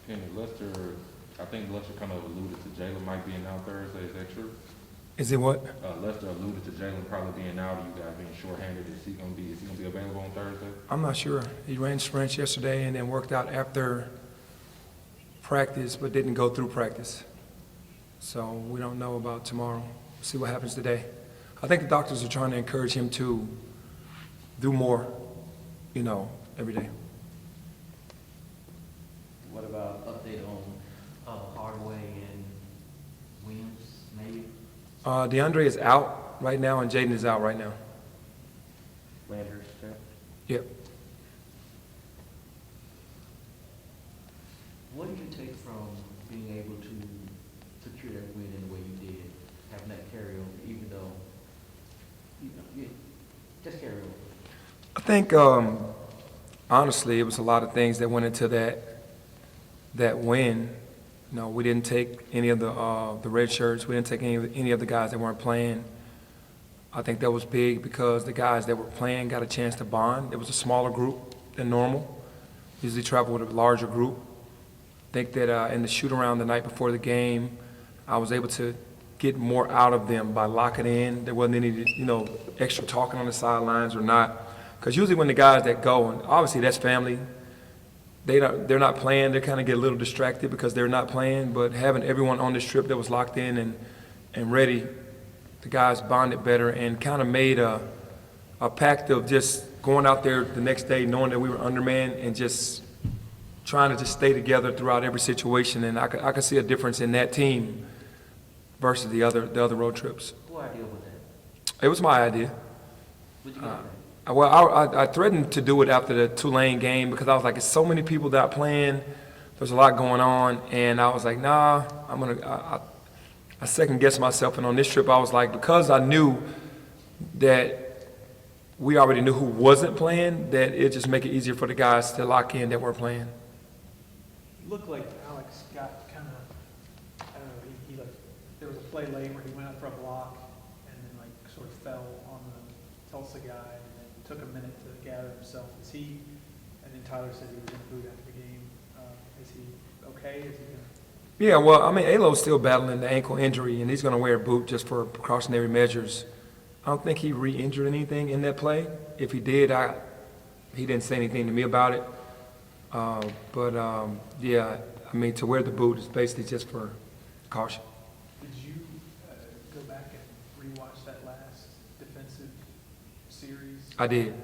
Penny, Lester, I think Lester kind of alluded to Jalen might being out Thursday. Is that true? Is it what? Lester alluded to Jalen probably being out. You guys being shorthanded. Is he gonna be available on Thursday? I'm not sure. He ran sprints yesterday and then worked out after practice, but didn't go through practice. So we don't know about tomorrow. See what happens today. I think the doctors are trying to encourage him to do more, every day. What about update on Hardaway and Williams, maybe? DeAndre is out right now, and Jaden is out right now. Landers, correct? Yep. What did you take from being able to secure that win in the way you did, having that carryover, even though, you just carry over? I think, honestly, it was a lot of things that went into that win. We didn't take any of the red shirts. We didn't take any of the guys that weren't playing. I think that was big because the guys that were playing got a chance to bond. It was a smaller group than normal. Usually travel with a larger group. I think that in the shoot-around the night before the game, I was able to get more out of them by locking in. There wasn't any, extra talking on the sidelines or not. Because usually when the guys that go, and obviously that's family, they're not playing. They kind of get a little distracted because they're not playing. But having everyone on this trip that was locked in and ready, the guys bonded better and kind of made a pact of just going out there the next day knowing that we were undermanned and just trying to just stay together throughout every situation. And I could see a difference in that team versus the other road trips. Who idea was that? It was my idea. Where'd you get that? Well, I threatened to do it after the Tulane game because I was like, it's so many people that are playing. There's a lot going on. And I was like, nah, I second-guessed myself. And on this trip, I was like, because I knew that we already knew who wasn't playing, that it'd just make it easier for the guys to lock in that were playing. It looked like Alex got kind of, I don't know, he there was a play late where he went up for a block and then sort of fell on the Tulsa guy and then took a minute to gather himself. And then Tyler said he was in the boot after the game. Is he okay? Is he gonna? Yeah, well, Alo's still battling the ankle injury, and he's going to wear a boot just for precautionary measures. I don't think he re-injured anything in that play. If he did, he didn't say anything to me about it. Yeah, to wear the boot is basically just for caution. Did you go back and rewatch that last defensive series? I did.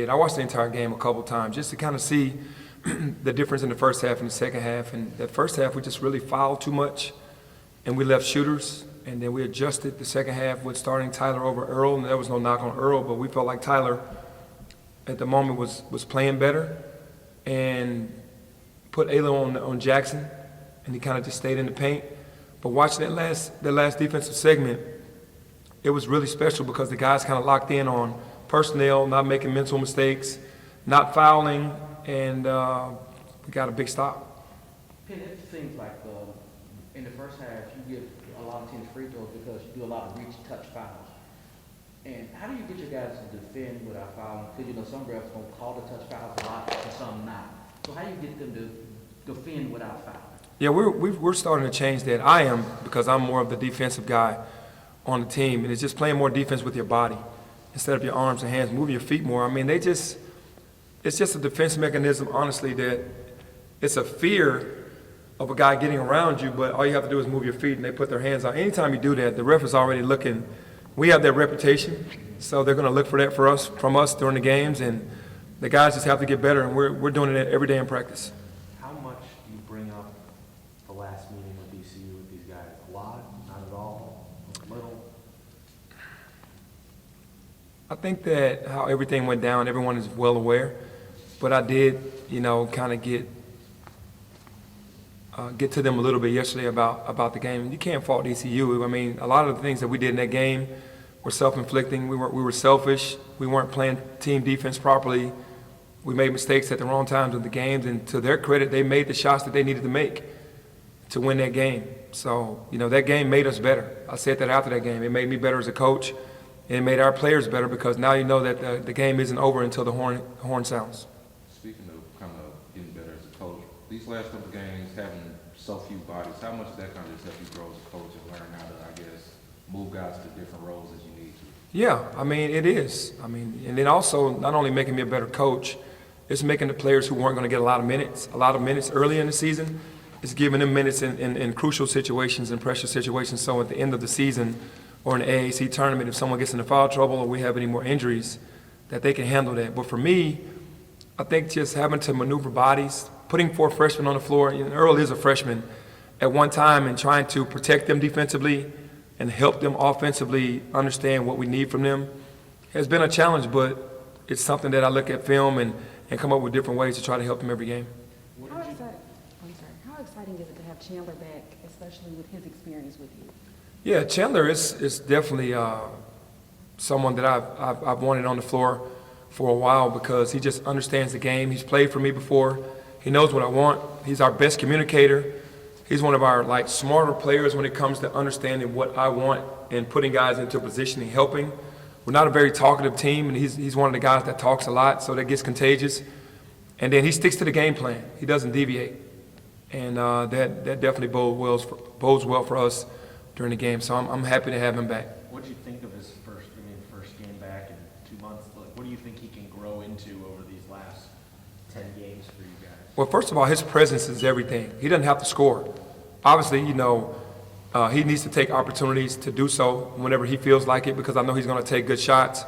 I watched the entire game a couple times just to kind of see the difference in the first half and the second half. And the first half, we just really fouled too much, and we left shooters. And then we adjusted the second half with starting Tyler over Earl, and there was no knock on Earl, but we felt like Tyler at the moment was playing better and put Alo on Jackson, and he kind of just stayed in the paint. But watching that last defensive segment, it was really special because the guys kind of locked in on personnel, not making mental mistakes, not fouling, and we got a big stop. Penny, it seems like in the first half you give a lot of teams free throws because you do a lot of reach, touch fouls. And how do you get your guys to defend without fouling? Because some refs going to call the touch fouls a lot and some not. So how do you get them to defend without fouling? Yeah, we're starting to change that. I am, because I'm more of the defensive guy on the team, and it's just playing more defense with your body instead of your arms and hands, moving your feet more. It's just a defense mechanism, honestly, that it's a fear of a guy getting around you, but all you have to do is move your feet, and they put their hands out. Anytime you do that, the ref is already looking. We have that reputation, so they're going to look for that from us during the games, and the guys just have to get better, and we're doing it every day in practice. How much do you bring up the last meeting with DCU with these guys? A lot? Not at all? A little? I think that how everything went down, everyone is well aware, but I did, kind of get to them a little bit yesterday about the game. You can't fault ECU. A lot of the things that we did in that game were self-inflicting. We were selfish. We weren't playing team defense properly. We made mistakes at the wrong times in the games, and to their credit, they made the shots that they needed to make to win that game. So, that game made us better. I said that after that game. It made me better as a coach, and it made our players better because now you know that the game isn't over until the horn sounds. Speaking of kind of getting better as a coach, these last couple of games, having so few bodies, how much does that kind of just help you grow as a coach and learn how to, I guess, move guys to different roles as you need to? Yeah, I mean, it is. I mean, and then also not only making me a better coach, it's making the players who weren't going to get a lot of minutes early in the season. It's giving them minutes in crucial situations and pressure situations. So at the end of the season or in the AAC tournament, if someone gets into foul trouble or we have any more injuries, that they can handle that. But for me, I think just having to maneuver bodies, putting 4 freshmen on the floor, Earl is a freshman, at one time, and trying to protect them defensively and help them offensively understand what we need from them has been a challenge, but it's something that I look at film and come up with different ways to try to help them every game. How exciting is it to have Chandler back, especially with his experience with you? Yeah, Chandler is definitely someone that I've wanted on the floor for a while because he just understands the game. He's played for me before. He knows what I want. He's our best communicator. He's one of our smarter players when it comes to understanding what I want and putting guys into a position and helping. We're not a very talkative team, and he's one of the guys that talks a lot, so that gets contagious. And then he sticks to the game plan. He doesn't deviate. And that definitely bodes well for us during the game. So I'm happy to have him back. What did you think of his first game back in 2 months? What do you think he can grow into over these last 10 games for you guys? Well, first of all, his presence is everything. He doesn't have to score. Obviously, he needs to take opportunities to do so whenever he feels like it because I know he's going to take good shots.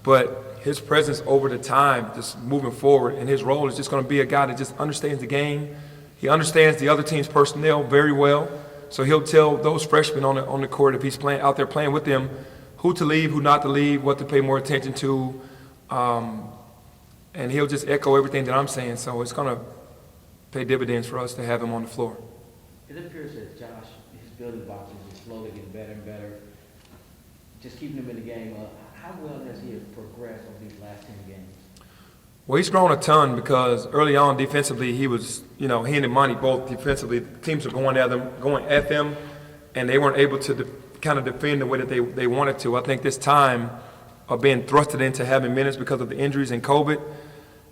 But his presence over the time, just moving forward, and his role is just going to be a guy that just understands the game. He understands the other team's personnel very well. So he'll tell those freshmen on the court, if he's out there playing with them, who to leave, who not to leave, what to pay more attention to. And he'll just echo everything that I'm saying. So it's going to pay dividends for us to have him on the floor. It appears that Josh, his building blocks is slowly getting better and better. Just keeping him in the game. How well has he progressed over these last 10 games? Well, he's grown a ton because early on defensively he was, he and Imani both defensively, teams were going at them, and they weren't able to kind of defend the way that they wanted to. I think this time of being thrusted into having minutes because of the injuries and COVID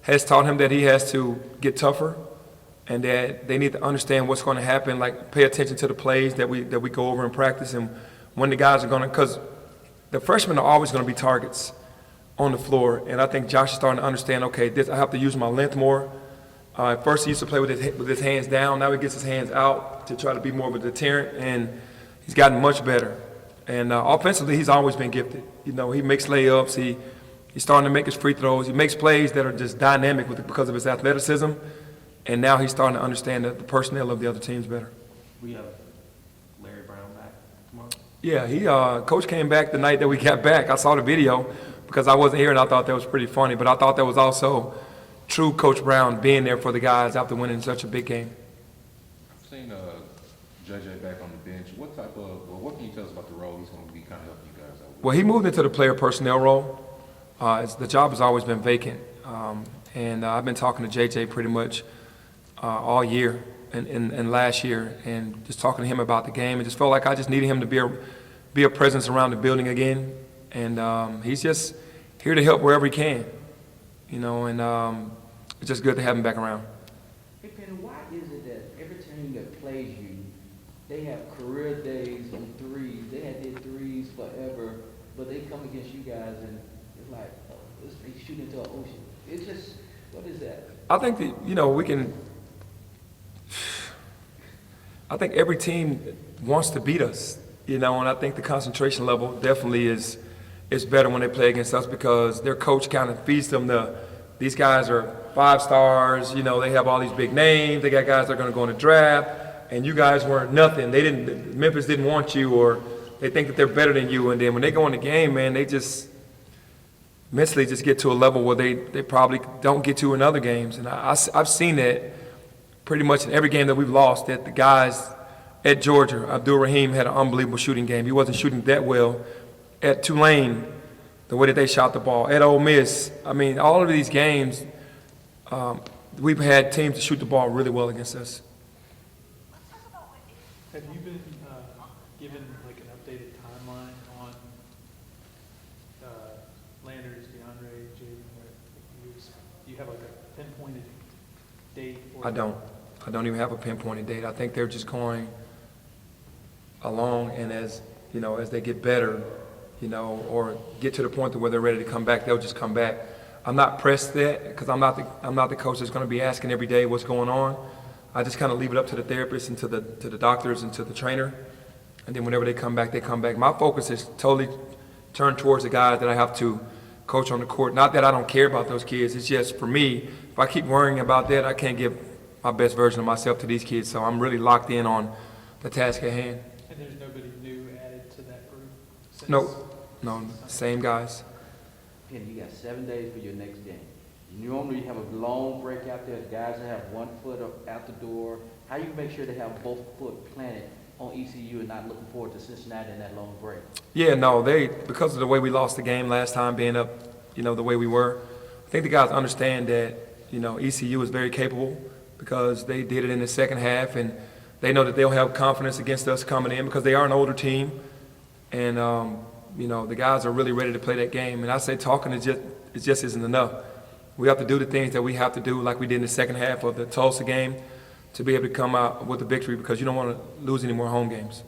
has taught him that he has to get tougher and that they need to understand what's going to happen, like pay attention to the plays that we go over in practice and when the guys are going to, because the freshmen are always going to be targets on the floor, and I think Josh is starting to understand, okay, I have to use my length more. At first he used to play with his hands down. Now he gets his hands out to try to be more of a deterrent, and he's gotten much better. And offensively, he's always been gifted. He makes layups. He's starting to make his free throws. He makes plays that are just dynamic because of his athleticism, and now he's starting to understand the personnel of the other teams better. We have Larry Brown back tomorrow. Yeah, Coach came back the night that we got back. I saw the video because I wasn't here, and I thought that was pretty funny. But I thought that was also true Coach Brown being there for the guys after winning such a big game. I've seen JJ back on the bench. What can you tell us about the role he's going to be kind of helping you guys out with? Well, he moved into the player personnel role. The job has always been vacant. And I've been talking to JJ pretty much all year and last year and just talking to him about the game. And just felt like I just needed him to be a presence around the building again. And he's just here to help wherever he can, and it's just good to have him back around. Hey, Penny, why is it that every team that plays you, they have career days on threes? They had their threes forever, but they come against you guys and it's like, they shoot into an ocean. It's just, what is that? I think that, I think every team wants to beat us, and I think the concentration level definitely is better when they play against us because their coach kind of feeds them these guys are 5 stars, they have all these big names, they got guys that are going to go in the draft, and you guys weren't nothing. Memphis didn't want you, or they think that they're better than you, and then when they go in the game, man, they just mentally just get to a level where they probably don't get to in other games. And I've seen that pretty much in every game that we've lost, that the guys at Georgia, Abdul Rahim had an unbelievable shooting game. He wasn't shooting that well. At Tulane, the way that they shot the ball. At Ole Miss, all of these games, we've had teams to shoot the ball really well against us. Have you been given like an updated timeline on Landers, DeAndre, Jaden? Do you have like a pinpointed date? I don't. I don't even have a pinpointed date. I think they're just going along, and as, you know, as they get better, you know, or get to the point to where they're ready to come back, they'll just come back. I'm not pressed that, because I'm not the coach that's going to be asking every day what's going on. I just kind of leave it up to the therapist and to the doctors and to the trainer, and then whenever they come back, they come back. My focus is totally turned towards the guys that I have to coach on the court. Not that I don't care about those kids. It's just, for me, if I keep worrying about that, I can't give my best version of myself to these kids. So I'm really locked in on the task at hand. And there's nobody new added to that group? since- No, same guys. Penny, you got 7 days for your next game. Normally you have a long break out there, the guys that have 1 foot out the door. How you make sure they have both foot planted on ECU and not looking forward to Cincinnati in that long break? Yeah, no, because of the way we lost the game last time, being up, you know, the way we were, I think the guys understand that, you know, ECU is very capable because they did it in the second half, and they know that they'll have confidence against us coming in because they are an older team, and you know, the guys are really ready to play that game. And I say talking it just isn't enough. We have to do the things that we have to do, like we did in the second half of the Tulsa game, to be able to come out with a victory, because you don't want to lose any more home games.